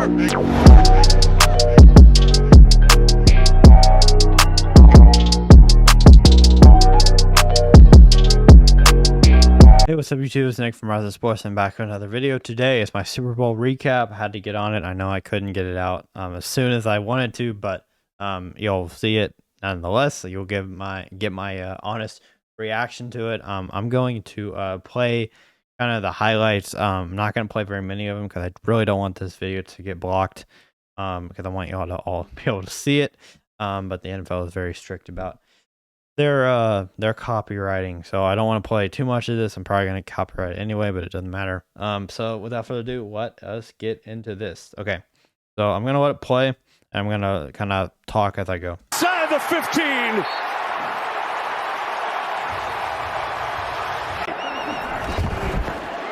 Hey, what's up YouTube? It's Nick from Rise of Sports and back with another video. Today is my Super Bowl recap. I had to get on it. I know I couldn't get it out as soon as I wanted to, but you'll see it nonetheless. So you'll get my honest reaction to it. I'm going to play kind of the highlights. I'm not going to play very many of them because I really don't want this video to get blocked because I want you all to be able to see it. But the NFL is very strict about their copywriting, so I don't want to play too much of this. I'm probably going to copyright anyway, but it doesn't matter. So without further ado, let us get into this. Okay, so I'm going to let it play, and I'm going to kind of talk as I go. Inside the 15.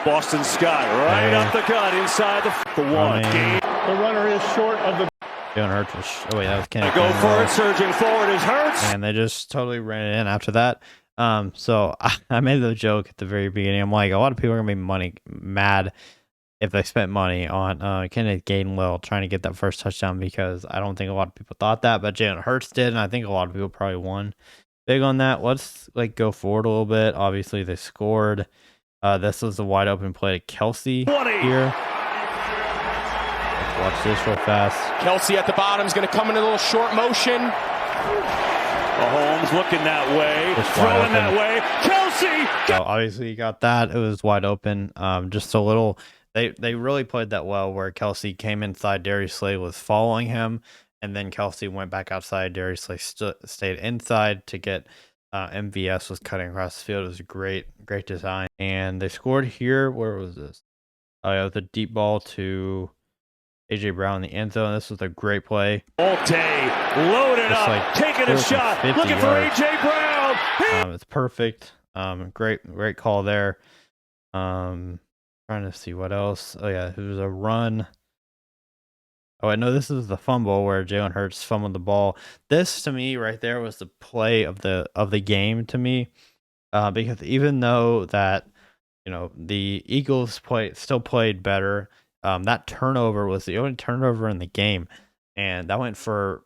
Boston Scott right up the gut inside the one. The runner is short of the. Jalen Hurts was, oh wait, that was Kenny. Go for it, surging forward is Hurts. And they just totally ran it in after that. So I made the joke at the very beginning. I'm like, a lot of people are going to be mad if they spent money on Kenneth Gainwell trying to get that first touchdown, because I don't think a lot of people thought that, but Jalen Hurts did, and I think a lot of people probably won big on that. Let's go forward a little bit. Obviously, they scored. This was a wide open play to Kelsey here. Watch this real fast. Kelsey at the bottom is going to come in a little short motion. Mahomes looking that way, throwing that way. Kelsey! So obviously you got that. It was wide open. Just a little. They really played that well, where Kelsey came inside. Darius Slay was following him, and then Kelsey went back outside. Darius Slay stayed inside to get. MVS was cutting across the field. It was a great design, and they scored here. Where was this? Oh yeah, with a deep ball to AJ Brown in the end zone. This was a great play. All day, loaded up, like taking a shot, looking for AJ Brown. It's perfect. Great call there. Trying to see what else. Oh yeah, it was a run. Oh, I know this is the fumble where Jalen Hurts fumbled the ball. This to me right there was the play of the game to me, because even though that the Eagles still played better. That turnover was the only turnover in the game, and that went for,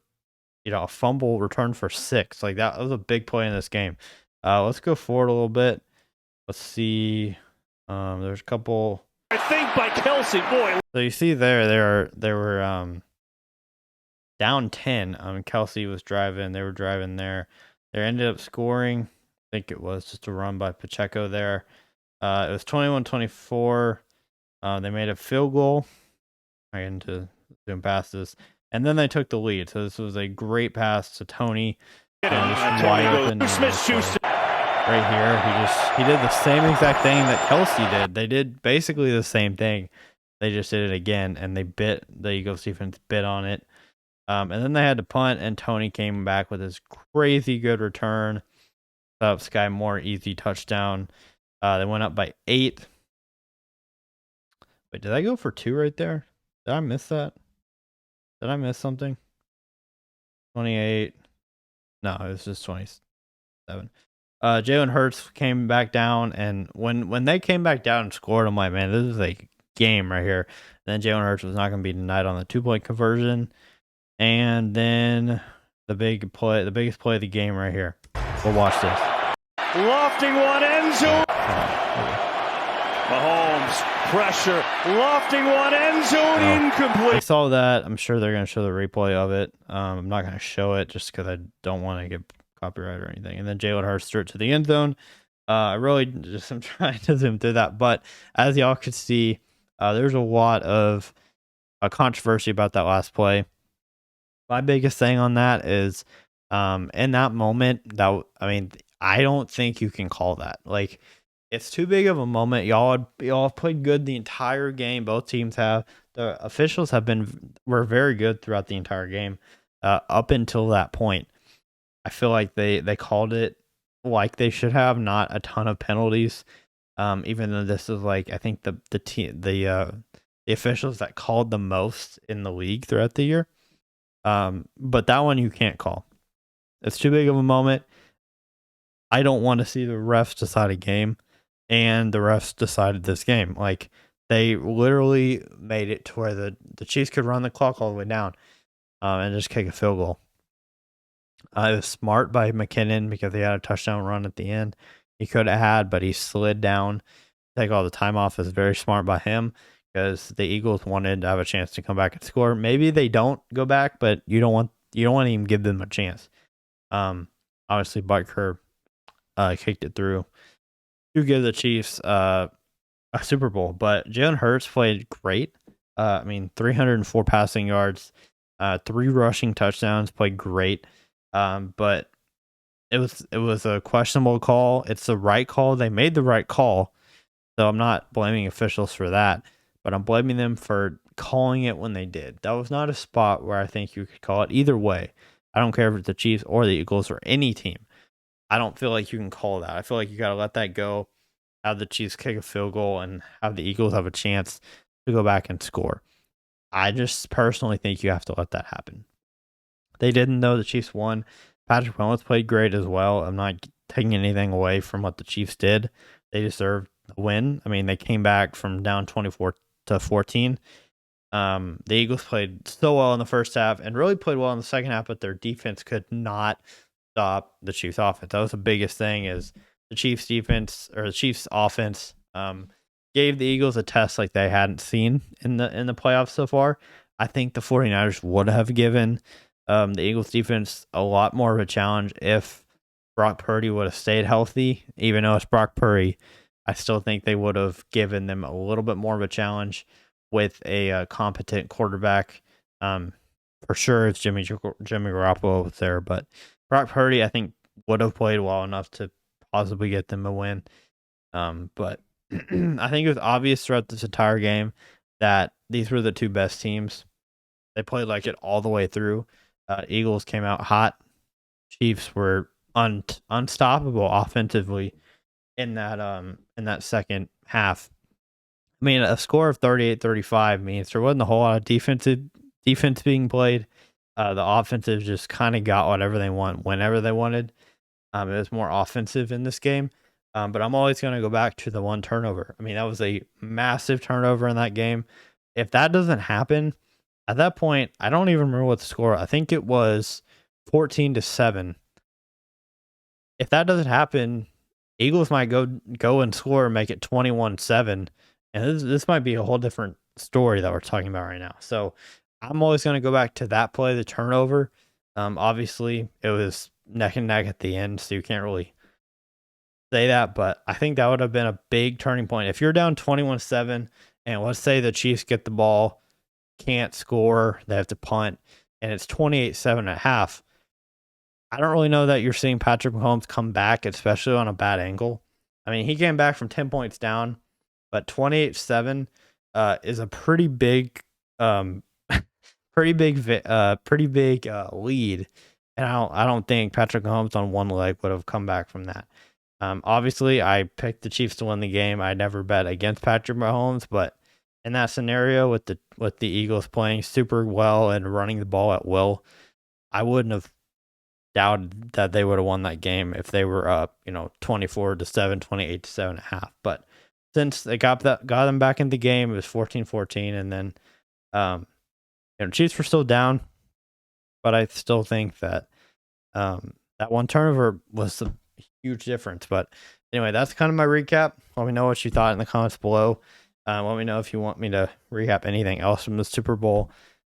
a fumble return for 6. Like that was a big play in this game. Let's go forward a little bit. Let's see. There's a couple. I think by Kelsey, boy. So you see they were down 10. Kelsey was driving. They were driving there. They ended up scoring. I think it was just a run by Pacheco there. It was 21-24. They made a field goal. I get into zoom past this, and then they took the lead. So this was a great pass to Tony. Just wide open. Right here, he did the same exact thing that Kelsey did. They did basically the same thing. They just did it again, and the Eagles defense bit on it. And then they had to punt, and Tony came back with his crazy good return. Sky Moore easy touchdown. They went up by 8. Wait, did I go for 2 right there? Did I miss that? Did I miss something? 28. No, it was just 27. Jalen Hurts came back down, and when they came back down and scored, I'm like, man, this is a game right here. And then Jalen Hurts was not going to be denied on the 2-point conversion. And then the biggest play of the game right here. We'll watch this. Lofting one, end zone. Mahomes, pressure, lofting one, end zone, incomplete. I saw that. I'm sure they're going to show the replay of it. I'm not going to show it just because I don't want to get copyright or anything. And then Jalen Hurts threw it to the end zone. I'm trying to zoom through that. But as y'all could see, there's a lot of controversy about that last play. My biggest thing on that is in that moment, I don't think you can call that. Like, it's too big of a moment. Y'all have played good the entire game. Both teams have. The officials were very good throughout the entire game, up until that point. I feel like they called it like they should have, not a ton of penalties. Even though this is like, I think the officials that called the most in the league throughout the year. But that one you can't call. It's too big of a moment. I don't want to see the refs decide a game, and the refs decided this game. Like, They literally made it to where the Chiefs could run the clock all the way down and just kick a field goal. It was smart by McKinnon because he had a touchdown run at the end. He could have had, but he slid down, take all the time off. Is very smart by him because the Eagles wanted to have a chance to come back and score. Maybe they don't go back, but you don't want to even give them a chance. Obviously, Butker kicked it through to give the Chiefs a Super Bowl. But Jalen Hurts played great. 304 passing yards, 3 rushing touchdowns, played great. But it was a questionable call. It's the right call. They made the right call. So I'm not blaming officials for that, but I'm blaming them for calling it when they did. That was not a spot where I think you could call it either way. I don't care if it's the Chiefs or the Eagles or any team. I don't feel like you can call that. I feel like you got to let that go, have the Chiefs kick a field goal, and have the Eagles have a chance to go back and score. I just personally think you have to let that happen. They didn't, though. The Chiefs won. Patrick Mahomes played great as well. I'm not taking anything away from what the Chiefs did. They deserved a win. I mean, they came back from down 24-14. The Eagles played so well in the first half and really played well in the second half, but their defense could not stop the Chiefs offense. That was the biggest thing, is the Chiefs defense, or the Chiefs offense, gave the Eagles a test like they hadn't seen in the playoffs so far. I think the 49ers would have given the Eagles defense a lot more of a challenge if Brock Purdy would have stayed healthy. Even though it's Brock Purdy, I still think they would have given them a little bit more of a challenge with a competent quarterback. For sure, it's Jimmy Garoppolo was there, but Brock Purdy, I think, would have played well enough to possibly get them a win. But I think it was obvious throughout this entire game that these were the two best teams. They played like it all the way through. Eagles came out hot. Chiefs were unstoppable offensively in that second half. I mean, a score of 38-35 means there wasn't a whole lot of defense being played. The offensive just kind of got whatever they want whenever they wanted. It was more offensive in this game. But I'm always going to go back to the one turnover. I mean, that was a massive turnover in that game. If that doesn't happen, at that point, I don't even remember what the score. I think it was 14-7. If that doesn't happen, Eagles might go and score and make it 21-7. And this might be a whole different story that we're talking about right now. So I'm always going to go back to that play, the turnover. Obviously, it was neck and neck at the end, so you can't really say that. But I think that would have been a big turning point. If you're down 21-7, and let's say the Chiefs get the ball, can't score, they have to punt, and it's 28-7 at half, I don't really know that you're seeing Patrick Mahomes come back, especially on a bad angle. I mean, he came back from 10 points down, but 28-7 is a pretty big lead, and I don't think Patrick Mahomes on one leg would have come back from that. Obviously, I picked the Chiefs to win the game. I never bet against Patrick Mahomes, but in that scenario with the Eagles playing super well and running the ball at will, I wouldn't have doubted that they would have won that game if they were up, 24-7, 28-7 at half. But since they got them back in the game, it was 14-14, and then Chiefs were still down, but I still think that that one turnover was a huge difference. But anyway, that's kind of my recap. Let me know what you thought in the comments below. Let me know if you want me to recap anything else from the Super Bowl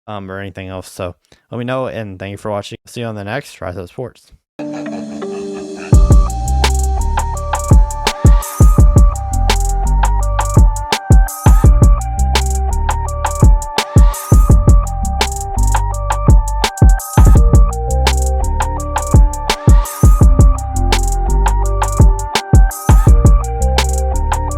or anything else. So let me know, and thank you for watching. See you on the next Rise Up Sports.